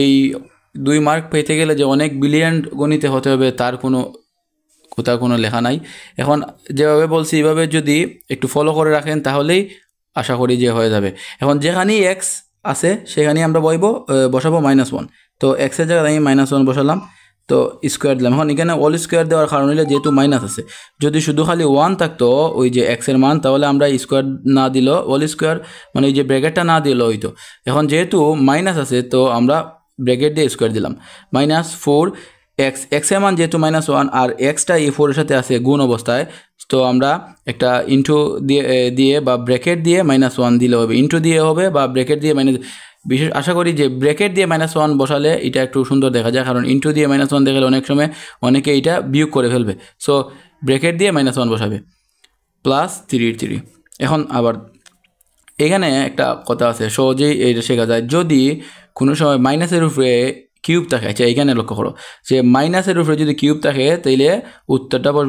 এই 2 মার্ক পেতে গেলে যে অনেক ব্রিলিয়ান্ট গণিতে হতে হবে তার কোনো লেখা নাই। এখন যেভাবে বলছি এইভাবে যদি একটু ফলো করে রাখেন তাহলেই আশা করি যে হয়ে যাবে। এখন যেখানেই এক্স আছে সেখানেই আমরা বসাবো -1। তো এক্সের জায়গায় আমি -1 বসালাম, তো স্কোয়ার দিলাম। এখন এখানে অল স্কোয়ার দেওয়ার কারণ হলে যেহেতু মাইনাস আছে, যদি শুধু খালি 1 থাকতো ওই যে এক্সের মান, তাহলে আমরা স্কোয়ার না দিল অল স্কোয়ার মানে ওই যে ব্র্যাকেটটা না দিল হইতো। এখন যেহেতু মাইনাস আছে তো আমরা ব্র্যাকেট দিয়ে স্কোয়ার দিলাম। -4 এক্সের মান যেহেতু -1 আর এক্সটা এই 4 এর সাথে আছে গুণ অবস্থায়, তো আমরা একটা ইন্টু দিয়ে বা ব্র্যাকেট দিয়ে -1 দিলে হবে, ইন্টু দিয়ে হবে বা ব্র্যাকেট দিয়ে বিশেষ আশা করি যে ব্র্যাকেট দিয়ে -1 বসালে এটা একটু সুন্দর দেখা যায়, কারণ ইন্টু দিয়ে -1 দেখালে অনেক সময় অনেকে এটা বিয়োগ করে ফেলবে। সো ব্র্যাকেট দিয়ে -1 বসাবে, +3। এখন আবার এখানে একটা কথা আছে, সহজেই এটা শেখা যায়। যদি কোনো সময় মাইনাসের উপরে কিউব থাকে, আচ্ছা এখানে লক্ষ্য করো যে মাইনাসের উপরে যদি কিউব থাকে তাইলে উত্তরটা পড়বে